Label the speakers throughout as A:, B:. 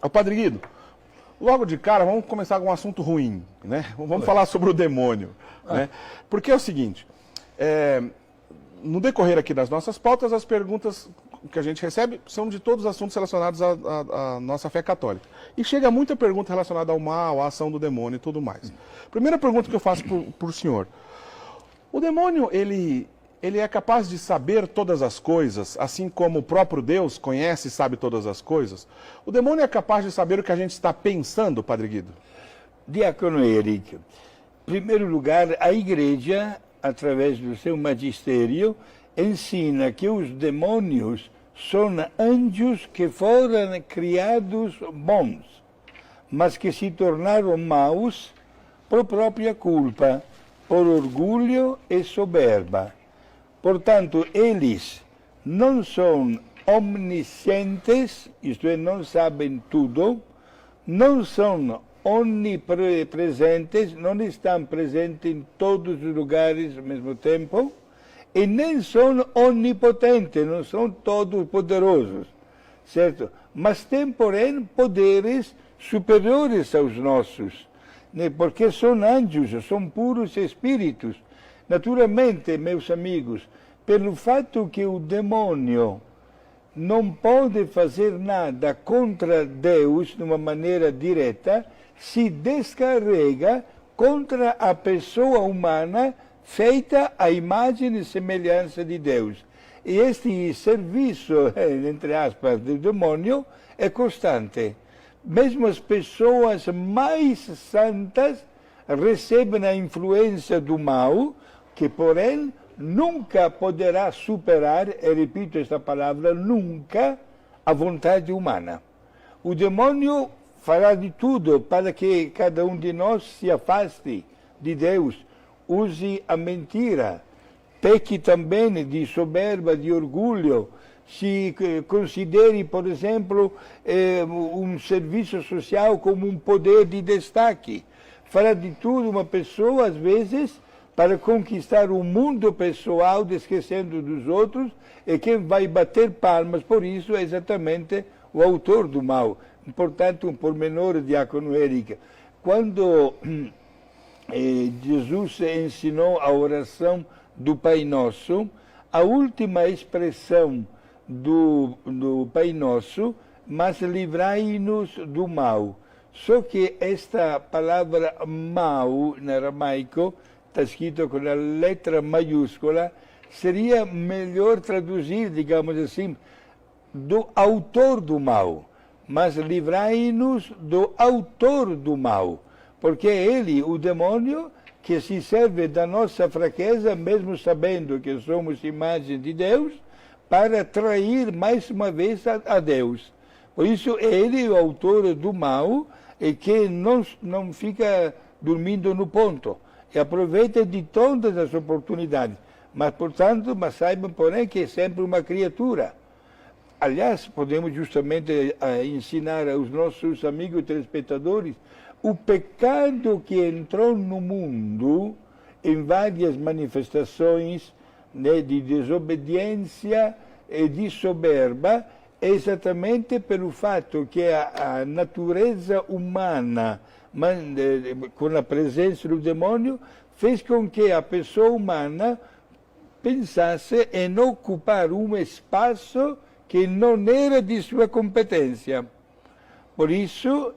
A: Ô, Padre Guido, logo de cara, vamos começar com um assunto ruim, né? Vamos falar sobre o demônio, né? Porque é o seguinte, no decorrer aqui das nossas pautas, as perguntas que a gente recebe são de todos os assuntos relacionados à nossa fé católica. E chega muita pergunta relacionada ao mal, à ação do demônio e tudo mais. Primeira pergunta que eu faço para o senhor. O demônio, ele é capaz de saber todas as coisas, assim como o próprio Deus conhece e sabe todas as coisas? O demônio é capaz de saber o que a gente está pensando, Padre Guido?
B: Diácono Eric, em primeiro lugar, a Igreja, através do seu magistério, ensina que os demônios são anjos que foram criados bons, mas que se tornaram maus por própria culpa, por orgulho e soberba. Portanto, eles não são omniscientes, isto é, não sabem tudo, não são onipresentes, não estão presentes em todos os lugares ao mesmo tempo, e nem são onipotentes, não são todos poderosos, certo? Mas têm, porém, poderes superiores aos nossos, né? Porque são anjos, são puros espíritos. Naturalmente, meus amigos, pelo fato que o demônio não pode fazer nada contra Deus de uma maneira direta, se descarrega contra a pessoa humana feita à imagem e semelhança de Deus. E este serviço, entre aspas, do demônio é constante. Mesmo as pessoas mais santas recebem a influência do mal, que, porém, nunca poderá superar, e repito esta palavra, nunca, a vontade humana. O demônio fará de tudo para que cada um de nós se afaste de Deus, use a mentira, peque também de soberba, de orgulho, se considere, por exemplo, um serviço social como um poder de destaque. Fará de tudo uma pessoa, às vezes, para conquistar o mundo pessoal, esquecendo dos outros, e quem vai bater palmas por isso é exatamente o autor do mal. Portanto, um pormenor, diácono Érica, quando Jesus ensinou a oração do Pai Nosso, a última expressão do Pai Nosso, mas livrai-nos do mal. Só que esta palavra mal, em aramaico, está escrito com a letra maiúscula, seria melhor traduzir, digamos assim, do autor do mal. Mas livrai-nos do autor do mal, porque é ele, o demônio, que se serve da nossa fraqueza, mesmo sabendo que somos imagem de Deus, para atrair mais uma vez a Deus. Por isso, é ele o autor do mal e que não fica dormindo no ponto. E aproveita de todas as oportunidades. Mas, portanto, saibam, porém, que é sempre uma criatura. Aliás, podemos justamente ensinar aos nossos amigos telespectadores o pecado que entrou no mundo em várias manifestações, né, de desobediência e de soberba, exatamente pelo fato que a natureza humana, com a presença do demônio, fez com que a pessoa humana pensasse em ocupar um espaço que não era de sua competência. Por isso,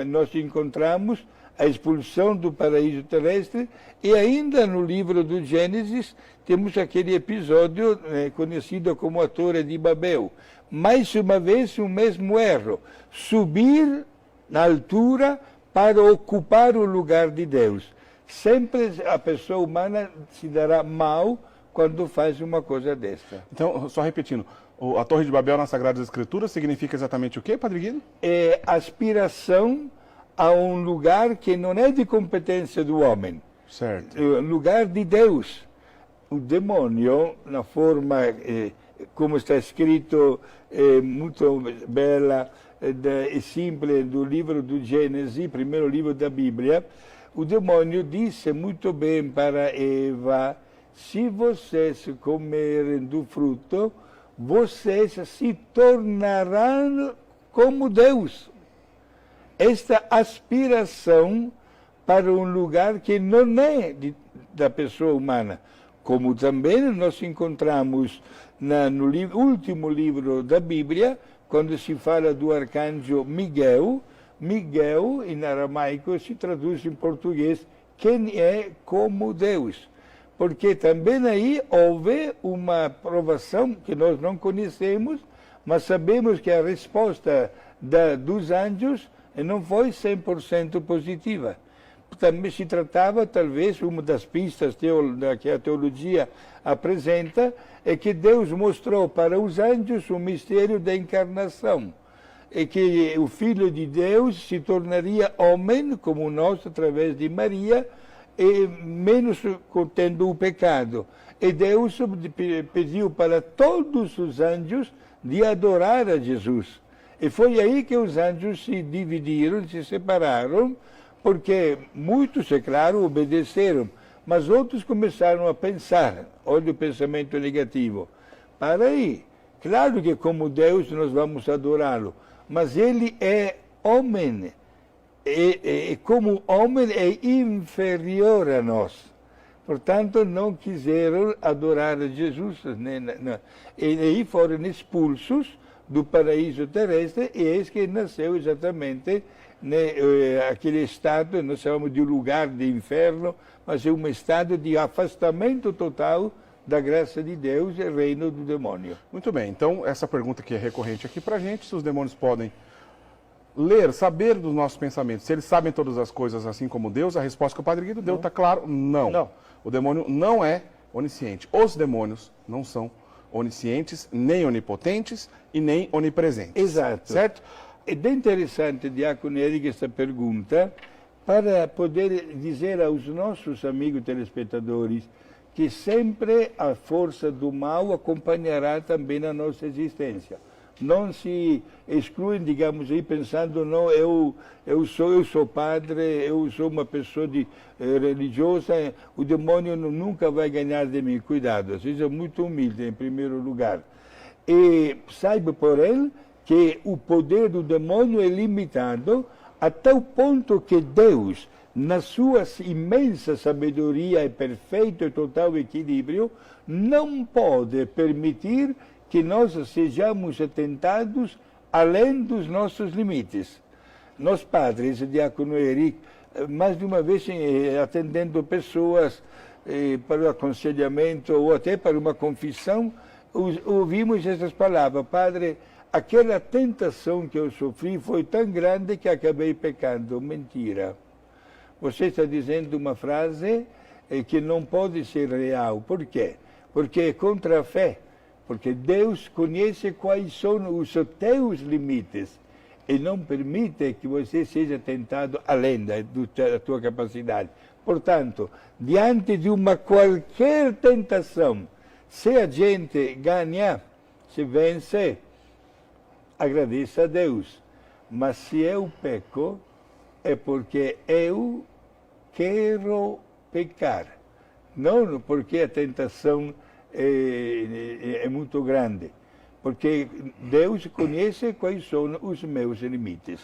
B: nós encontramos a expulsão do paraíso terrestre e ainda no livro do Gênesis temos aquele episódio conhecido como a Torre de Babel. Mais uma vez o mesmo erro, subir na altura para ocupar o lugar de Deus. Sempre a pessoa humana se dará mal quando faz uma coisa desta.
A: Então, só repetindo, a Torre de Babel nas Sagradas Escrituras significa exatamente o quê, Padre Guido?
B: É aspiração a um lugar que não é de competência do homem.
A: Certo.
B: É lugar de Deus. O demônio, na forma, como está escrito, muito bela e simples do livro do Gênesis, primeiro livro da Bíblia, o demônio disse muito bem para Eva: se vocês comerem do fruto, vocês se tornarão como Deus. esta aspiração para um lugar que não é da pessoa humana, como também nós encontramos no último livro da Bíblia, quando se fala do arcanjo Miguel. Miguel, em aramaico, se traduz em português, quem é como Deus. Porque também aí houve uma provação que nós não conhecemos, mas sabemos que a resposta dos anjos não foi 100% positiva. Também se tratava, talvez, uma das pistas que a teologia apresenta, é que Deus mostrou para os anjos o mistério da encarnação, e que o Filho de Deus se tornaria homem, como nós, através de Maria, e menos contendo o pecado. E Deus pediu para todos os anjos de adorar a Jesus. E foi aí que os anjos se dividiram, se separaram, porque muitos, é claro, obedeceram, mas outros começaram a pensar, olha o pensamento negativo, para aí, claro que como Deus nós vamos adorá-lo, mas ele é homem, e como homem é inferior a nós. Portanto, não quiseram adorar a Jesus, e aí foram expulsos do paraíso terrestre, e eis que nasceu exatamente aquele estado, nós chamamos de lugar de inferno, mas é um estado de afastamento total da graça de Deus e reino do demônio.
A: Muito bem, então essa pergunta que é recorrente aqui para a gente, se os demônios podem ler, saber dos nossos pensamentos, se eles sabem todas as coisas assim como Deus, a resposta que o Padre Guido deu está claro, não. O demônio não é onisciente. Os demônios não são oniscientes, nem onipotentes e nem onipresentes.
B: Exato.
A: Certo?
B: É bem interessante, Diácono Eric, essa pergunta, para poder dizer aos nossos amigos telespectadores que sempre a força do mal acompanhará também a nossa existência. Não se excluem, digamos aí, pensando, não, eu sou padre, eu sou uma pessoa religiosa, o demônio nunca vai ganhar de mim. Cuidado, seja muito humilde, em primeiro lugar. E saiba, porém, que o poder do demônio é limitado a tal ponto que Deus, na sua imensa sabedoria e perfeito e total equilíbrio, não pode permitir que nós sejamos tentados além dos nossos limites. Nós padres, Diácono Eric, mais de uma vez atendendo pessoas para o aconselhamento ou até para uma confissão, ouvimos essas palavras: Padre, aquela tentação que eu sofri foi tão grande que acabei pecando. Mentira. Você está dizendo uma frase que não pode ser real. Por quê? Porque é contra a fé. Porque Deus conhece quais são os teus limites e não permite que você seja tentado além da tua capacidade. Portanto, diante de uma qualquer tentação, se a gente ganha, se vence, agradeça a Deus. Mas se eu peco, é porque eu quero pecar. Não porque a tentação é muito grande. Porque Deus conhece quais são os meus limites.